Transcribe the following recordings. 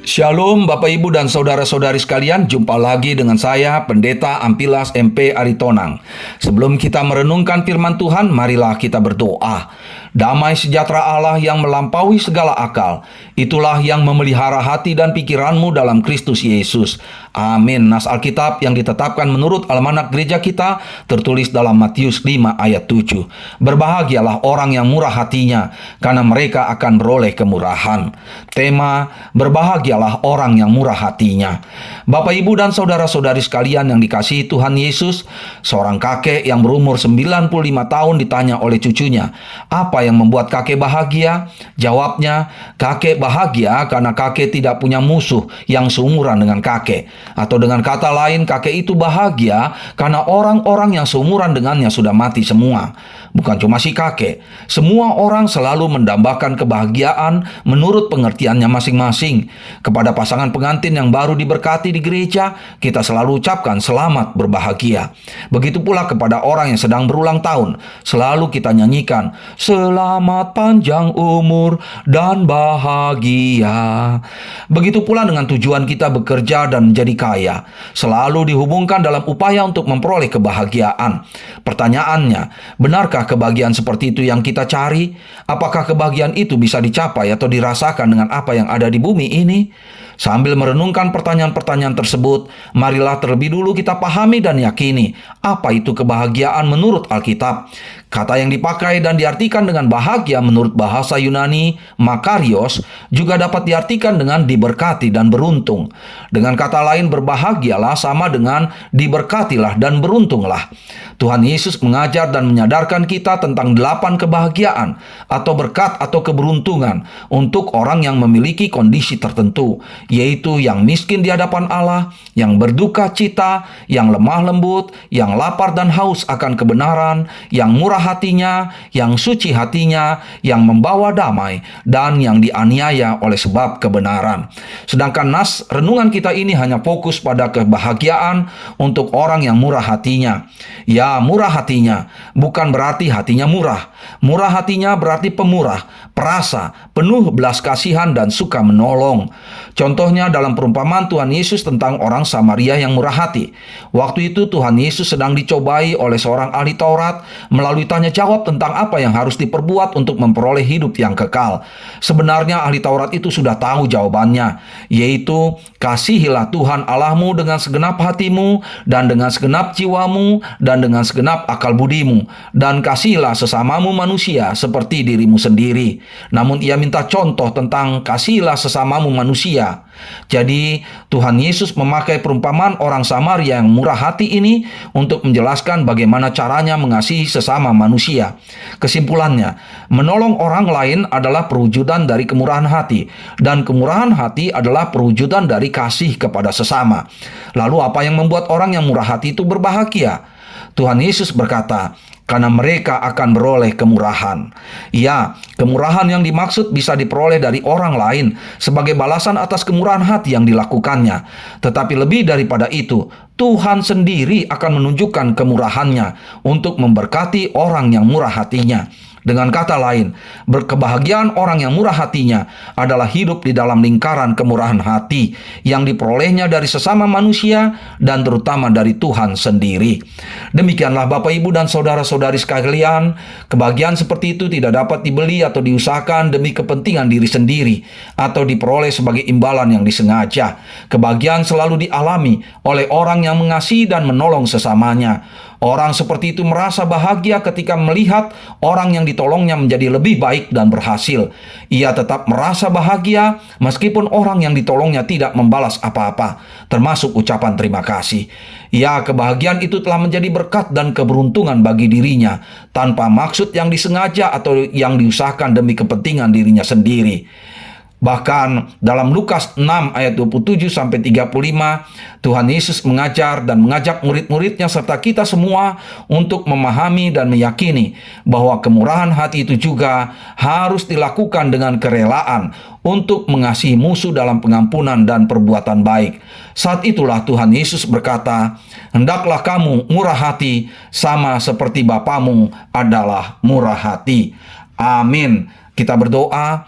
Shalom Bapak Ibu dan Saudara-saudari sekalian, jumpa lagi dengan saya Pendeta Ampilas MP Aritonang. Sebelum kita merenungkan firman Tuhan, marilah kita berdoa. Damai sejahtera Allah yang melampaui segala akal, itulah yang memelihara hati dan pikiranmu dalam Kristus Yesus. Amin. Nas Alkitab yang ditetapkan menurut almanak gereja kita tertulis dalam Matius 5 ayat 7. Berbahagialah orang yang murah hatinya, karena mereka akan beroleh kemurahan. Tema, berbahagialah orang yang murah hatinya. Bapak, Ibu, dan saudara-saudari sekalian yang dikasihi Tuhan Yesus, seorang kakek yang berumur 95 tahun ditanya oleh cucunya, apa yang membuat kakek bahagia? Jawabnya, kakek bahagia karena kakek tidak punya musuh yang seumuran dengan kakek. Atau dengan kata lain, kakek itu bahagia karena orang-orang yang seumuran dengannya sudah mati semua. Bukan cuma si kakek, semua orang selalu mendambakan kebahagiaan menurut pengertiannya masing-masing. Kepada pasangan pengantin yang baru diberkati di gereja, kita selalu ucapkan selamat berbahagia. Begitu pula kepada orang yang sedang berulang tahun, selalu kita nyanyikan selamat panjang umur dan bahagia. Begitu pula dengan tujuan kita bekerja dan menjadi kaya, selalu dihubungkan dalam upaya untuk memperoleh kebahagiaan. Pertanyaannya, benarkah kebahagiaan seperti itu yang kita cari? Apakah kebahagiaan itu bisa dicapai atau dirasakan dengan apa yang ada di bumi ini? Sambil merenungkan pertanyaan-pertanyaan tersebut, marilah terlebih dulu kita pahami dan yakini apa itu kebahagiaan menurut Alkitab. Kata yang dipakai dan diartikan dengan bahagia menurut bahasa Yunani, makarios, juga dapat diartikan dengan diberkati dan beruntung. Dengan kata lain, berbahagialah sama dengan diberkatilah dan beruntunglah. Tuhan Yesus mengajar dan menyadarkan kita tentang 8 kebahagiaan atau berkat atau keberuntungan untuk orang yang memiliki kondisi tertentu, yaitu yang miskin di hadapan Allah, yang berduka cita, yang lemah lembut, yang lapar dan haus akan kebenaran, yang murah hatinya, yang suci hatinya, yang membawa damai, dan yang dianiaya oleh sebab kebenaran. Sedangkan nas renungan kita ini hanya fokus pada kebahagiaan untuk orang yang murah hatinya. Ya, murah hatinya bukan berarti hatinya murah. Murah hatinya berarti pemurah, perasa, penuh belas kasihan dan suka menolong. Contohnya dalam perumpamaan Tuhan Yesus tentang orang Samaria yang murah hati. Waktu itu Tuhan Yesus sedang dicobai oleh seorang ahli Taurat melalui tanya jawab tentang apa yang harus diperbuat untuk memperoleh hidup yang kekal. Sebenarnya ahli Taurat itu sudah tahu jawabannya, yaitu kasihilah Tuhan Allahmu dengan segenap hatimu dan dengan segenap jiwamu dan dengan segenap akal budimu, dan kasihilah sesamamu manusia seperti dirimu sendiri. Namun ia minta contoh tentang kasihilah sesamamu manusia. Jadi Tuhan Yesus memakai perumpamaan orang Samaria yang murah hati ini untuk menjelaskan bagaimana caranya mengasihi sesama manusia. Kesimpulannya, menolong orang lain adalah perwujudan dari kemurahan hati, dan kemurahan hati adalah perwujudan dari kasih kepada sesama. Lalu apa yang membuat orang yang murah hati itu berbahagia? Tuhan Yesus berkata, karena mereka akan beroleh kemurahan. Ya, kemurahan yang dimaksud bisa diperoleh dari orang lain sebagai balasan atas kemurahan hati yang dilakukannya. Tetapi lebih daripada itu, Tuhan sendiri akan menunjukkan kemurahannya untuk memberkati orang yang murah hatinya. Dengan kata lain, berkebahagiaan orang yang murah hatinya adalah hidup di dalam lingkaran kemurahan hati yang diperolehnya dari sesama manusia dan terutama dari Tuhan sendiri. Demikianlah Bapak, Ibu, dan saudara-saudari sekalian, kebahagiaan seperti itu tidak dapat dibeli atau diusahakan demi kepentingan diri sendiri atau diperoleh sebagai imbalan yang disengaja. Kebahagiaan selalu dialami oleh orang yang mengasihi dan menolong sesamanya. Orang seperti itu merasa bahagia ketika melihat orang yang ditolongnya menjadi lebih baik dan berhasil. Ia tetap merasa bahagia meskipun orang yang ditolongnya tidak membalas apa-apa, termasuk ucapan terima kasih. Ya, kebahagiaan itu telah menjadi berkat dan keberuntungan bagi dirinya, tanpa maksud yang disengaja atau yang diusahakan demi kepentingan dirinya sendiri. Bahkan dalam Lukas 6 ayat 27-35, Tuhan Yesus mengajar dan mengajak murid-muridnya serta kita semua untuk memahami dan meyakini bahwa kemurahan hati itu juga harus dilakukan dengan kerelaan untuk mengasihi musuh dalam pengampunan dan perbuatan baik. Saat itulah Tuhan Yesus berkata, "Hendaklah kamu murah hati sama seperti Bapamu adalah murah hati." Amin. Kita berdoa.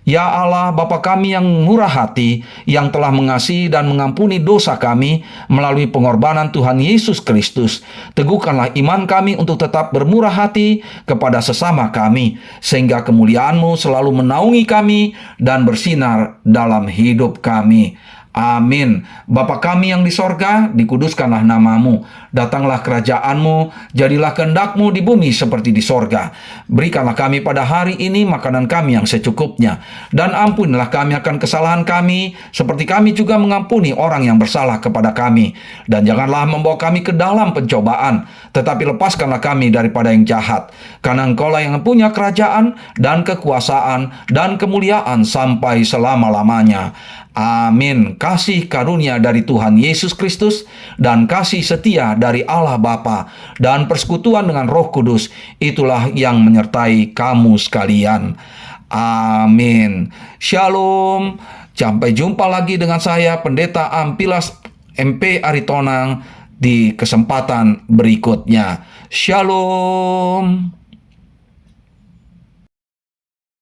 Ya Allah, Bapa kami yang murah hati, yang telah mengasihi dan mengampuni dosa kami melalui pengorbanan Tuhan Yesus Kristus, teguhkanlah iman kami untuk tetap bermurah hati kepada sesama kami, sehingga kemuliaan-Mu selalu menaungi kami dan bersinar dalam hidup kami. Amin. Bapa kami yang di sorga, dikuduskanlah nama-Mu. Datanglah kerajaan-Mu, jadilah kehendak-Mu di bumi seperti di sorga. Berikanlah kami pada hari ini makanan kami yang secukupnya. Dan ampunilah kami akan kesalahan kami, seperti kami juga mengampuni orang yang bersalah kepada kami. Dan janganlah membawa kami ke dalam pencobaan, tetapi lepaskanlah kami daripada yang jahat. Karena Engkau-lah yang punya kerajaan dan kekuasaan dan kemuliaan sampai selama-lamanya. Amin. Kasih karunia dari Tuhan Yesus Kristus dan kasih setia dari Allah Bapa dan persekutuan dengan Roh Kudus, itulah yang menyertai kamu sekalian. Amin. Shalom. Sampai jumpa lagi dengan saya, Pendeta Ampilas MP Aritonang, di kesempatan berikutnya. Shalom.